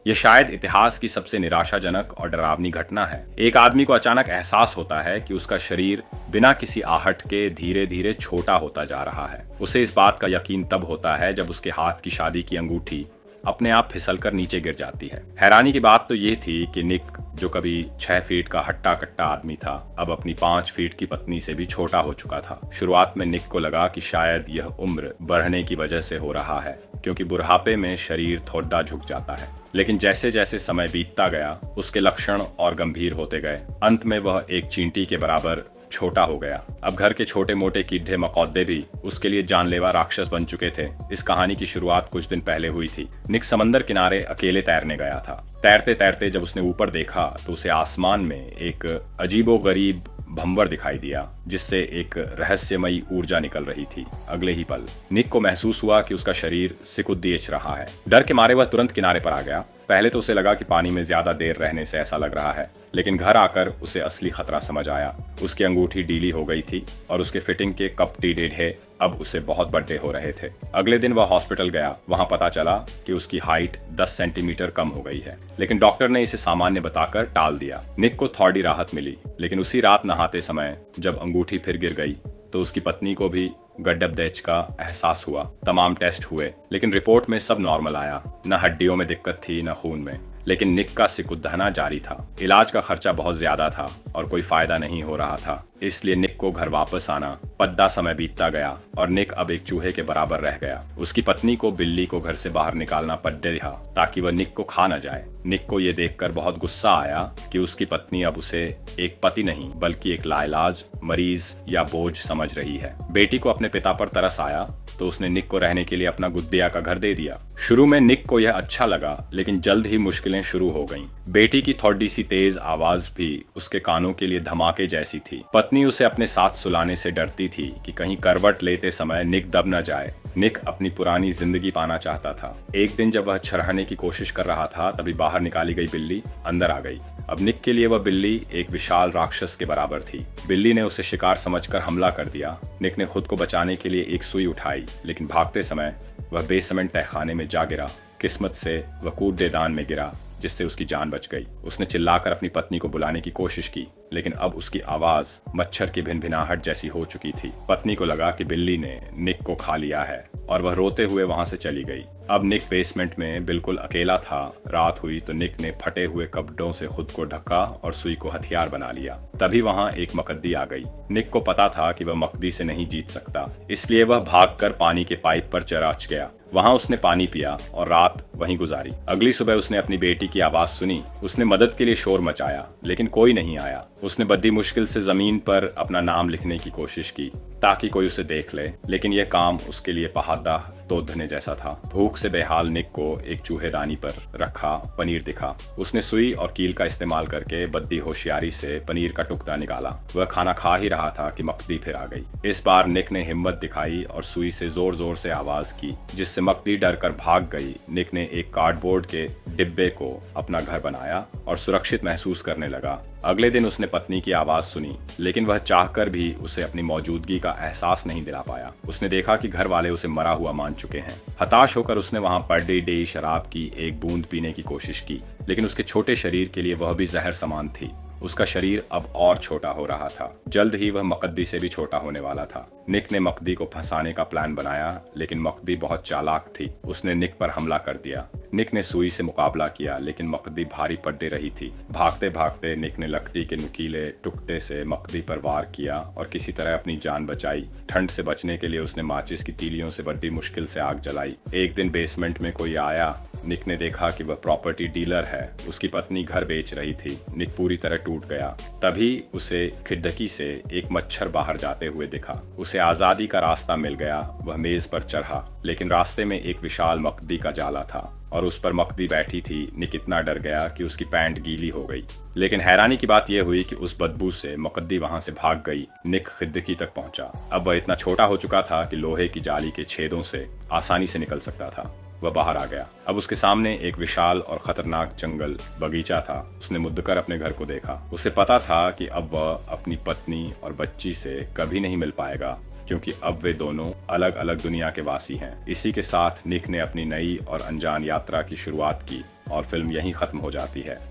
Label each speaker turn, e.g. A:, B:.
A: यह शायद इतिहास की सबसे निराशाजनक और डरावनी घटना है। एक आदमी को अचानक एहसास होता है कि उसका शरीर बिना किसी आहट के धीरे धीरे छोटा होता जा रहा है। उसे इस बात का यकीन तब होता है जब उसके हाथ की शादी की अंगूठी अपने आप फिसलकर नीचे गिर जाती है। हैरानी की बात तो ये थी कि निक, जो कभी 6 फीट का हट्टा कट्टा आदमी था, अब अपनी 5 फीट की पत्नी से भी छोटा हो चुका था। शुरुआत में निक को लगा कि शायद यह उम्र बढ़ने की वजह से हो रहा है, क्योंकि बुढ़ापे में शरीर थोड़ा झुक जाता है। लेकिन जैसे जैसे समय बीतता गया, उसके लक्षण और गंभीर होते गए। अंत में वह एक चींटी के बराबर छोटा हो गया। अब घर के छोटे मोटे कीड़े मकौदे भी उसके लिए जानलेवा राक्षस बन चुके थे। इस कहानी की शुरुआत कुछ दिन पहले हुई थी। निक समंदर किनारे अकेले तैरने गया था। तैरते तैरते जब उसने ऊपर देखा तो उसे आसमान में एक अजीबोगरीब भंवर दिखाई दिया, जिससे एक रहस्यमयी ऊर्जा निकल रही थी। अगले ही पल निक को महसूस हुआ कि उसका शरीर सिकुड़िएच रहा है। डर के मारे वह तुरंत किनारे पर आ गया। पहले तो उसे लगा कि पानी में ज्यादा देर रहने से ऐसा लग रहा है, लेकिन घर आकर उसे असली खतरा समझ आया। उसकी अंगूठी ढीली हो गई थी और उसके फिटिंग के कपटी टेढ़े अब उसे बहुत बड़े हो रहे थे। अगले दिन वह हॉस्पिटल गया। वहां पता चला कि उसकी हाइट 10 सेंटीमीटर कम हो गई है, लेकिन डॉक्टर ने इसे सामान्य बताकर टाल दिया। निक को थोड़ी राहत मिली, लेकिन उसी रात नहाते समय जब अंगूठी फिर गिर गई तो उसकी पत्नी को भी गड्ढबदैच का एहसास हुआ। तमाम टेस्ट हुए, लेकिन रिपोर्ट में सब नॉर्मल आया। न हड्डियों में दिक्कत थी, न खून में। लेकिन निक का सिकुड़ना जारी था। इलाज का खर्चा बहुत ज्यादा था और कोई फायदा नहीं हो रहा था। इसलिए निक को घर वापस आना पद्दा समय बीतता गया और निक अब एक चूहे के बराबर रह गया। उसकी पत्नी को बिल्ली को घर से बाहर निकालना पड्डे रहा ताकि वह निक को खा न जाए। निक को यह देखकर बहुत गुस्सा आया कि उसकी पत्नी अब उसे एक पति नहीं बल्कि एक लाइलाज, मरीज या बोझ समझ रही है। बेटी को अपने पिता पर तरस आया तो उसने निक को रहने के लिए अपना गुद्दिया का घर दे दिया। शुरू में निक को यह अच्छा लगा, लेकिन जल्द ही मुश्किलें शुरू हो गईं। बेटी की थोड़ी सी तेज आवाज भी उसके कानों के लिए धमाके जैसी थी। पत्नी उसे अपने साथ सुलाने से डरती थी कि कहीं करवट लेते समय निक दब न जाए। निक अपनी पुरानी जिंदगी पाना चाहता था। एक दिन जब वह छरहने की कोशिश कर रहा था, तभी बाहर निकाली गई बिल्ली अंदर आ गई। अब निक के लिए वह बिल्ली एक विशाल राक्षस के बराबर थी। बिल्ली ने उसे शिकार समझकर हमला कर दिया। निक ने खुद को बचाने के लिए एक सुई उठाई, लेकिन भागते समय वह बेसमेंट तहखाने में जा गिरा। किस्मत से वह कूड़ेदान में गिरा, जिससे उसकी जान बच गई। उसने चिल्लाकर अपनी पत्नी को बुलाने की कोशिश की, लेकिन अब उसकी आवाज मच्छर की भिनभिनाहट जैसी हो चुकी थी। पत्नी को लगा कि बिल्ली ने निक को खा लिया है और वह रोते हुए वहां से चली गई। अब निक बेसमेंट में बिल्कुल अकेला था। रात हुई तो निक ने फटे हुए कपड़ों से खुद को ढका और सुई को हथियार बना लिया। तभी वहां एक मकद्दी आ गई। निक को पता था कि वह मकदी से नहीं जीत सकता, इसलिए वह भागकर पानी के पाइप पर चरच गया। वहां उसने पानी पिया और रात वहीं गुजारी। अगली सुबह उसने अपनी बेटी की आवाज सुनी। उसने मदद के लिए शोर मचाया, लेकिन कोई नहीं आया। उसने बड़ी मुश्किल से जमीन पर अपना नाम लिखने की कोशिश की ताकि कोई उसे देख ले, लेकिन यह काम उसके लिए पहाड़ा तोड़ने जैसा था। भूख से बेहाल निक को एक चूहेदानी पर रखा पनीर दिखा। उसने सुई और कील का इस्तेमाल करके बद्दी होशियारी से पनीर का टुकड़ा निकाला। वह खाना खा ही रहा था कि मकदी फिर आ गई। इस बार निक ने हिम्मत दिखाई और सुई से जोर जोर से आवाज की, जिससे मकदी डरकर भाग गई। निक ने एक कार्डबोर्ड के डिब्बे को अपना घर बनाया और सुरक्षित महसूस करने लगा। अगले दिन उसने पत्नी की आवाज सुनी, लेकिन वह चाहकर भी उसे अपनी मौजूदगी का एहसास नहीं दिला पाया। उसने देखा कि घर वाले उसे मरा हुआ मान चुके हैं। हताश होकर उसने वहां पड़ी डे शराब की एक बूंद पीने की कोशिश की, लेकिन उसके छोटे शरीर के लिए वह भी जहर समान थी। उसका शरीर अब और छोटा हो रहा था। जल्द ही वह मकद्दी से भी छोटा होने वाला था। निक ने मकदी को फंसाने का प्लान बनाया, लेकिन मकदी बहुत चालाक थी। उसने निक पर हमला कर दिया। निक ने सुई से मुकाबला किया, लेकिन मकदी भारी पड़े रही थी। भागते भागते निक ने लकड़ी के नुकीले टुकड़े से मकदी पर वार किया और किसी तरह अपनी जान बचाई। ठंड से बचने के लिए उसने माचिस की तीलियों से बड़ी मुश्किल से आग जलाई। एक दिन बेसमेंट में कोई आया। निक ने देखा कि वह प्रॉपर्टी डीलर है। उसकी पत्नी घर बेच रही थी। निक पूरी तरह टूट गया। तभी उसे खिड़की से एक मच्छर बाहर जाते हुए दिखा। उसे आजादी का रास्ता मिल गया। वह मेज पर चढ़ा, लेकिन रास्ते में एक विशाल मकदी का जाला था और उस पर मकदी बैठी थी। निक इतना डर गया कि उसकी पैंट गीली हो गई। लेकिन हैरानी की बात यह हुई कि उस बदबू से मकदी वहां से भाग गई। निक खिड़की तक पहुंचा। अब वह इतना छोटा हो चुका था कि लोहे की जाली के छेदों से आसानी से निकल सकता था। वह बाहर आ गया। अब उसके सामने एक विशाल और खतरनाक जंगल बगीचा था। उसने मुद्दकर अपने घर को देखा। उसे पता था कि अब वह अपनी पत्नी और बच्ची से कभी नहीं मिल पाएगा, क्योंकि अब वे दोनों अलग अलग दुनिया के वासी हैं। इसी के साथ निक ने अपनी नई और अनजान यात्रा की शुरुआत की। और फिल्म यहीं खत्म हो जाती है।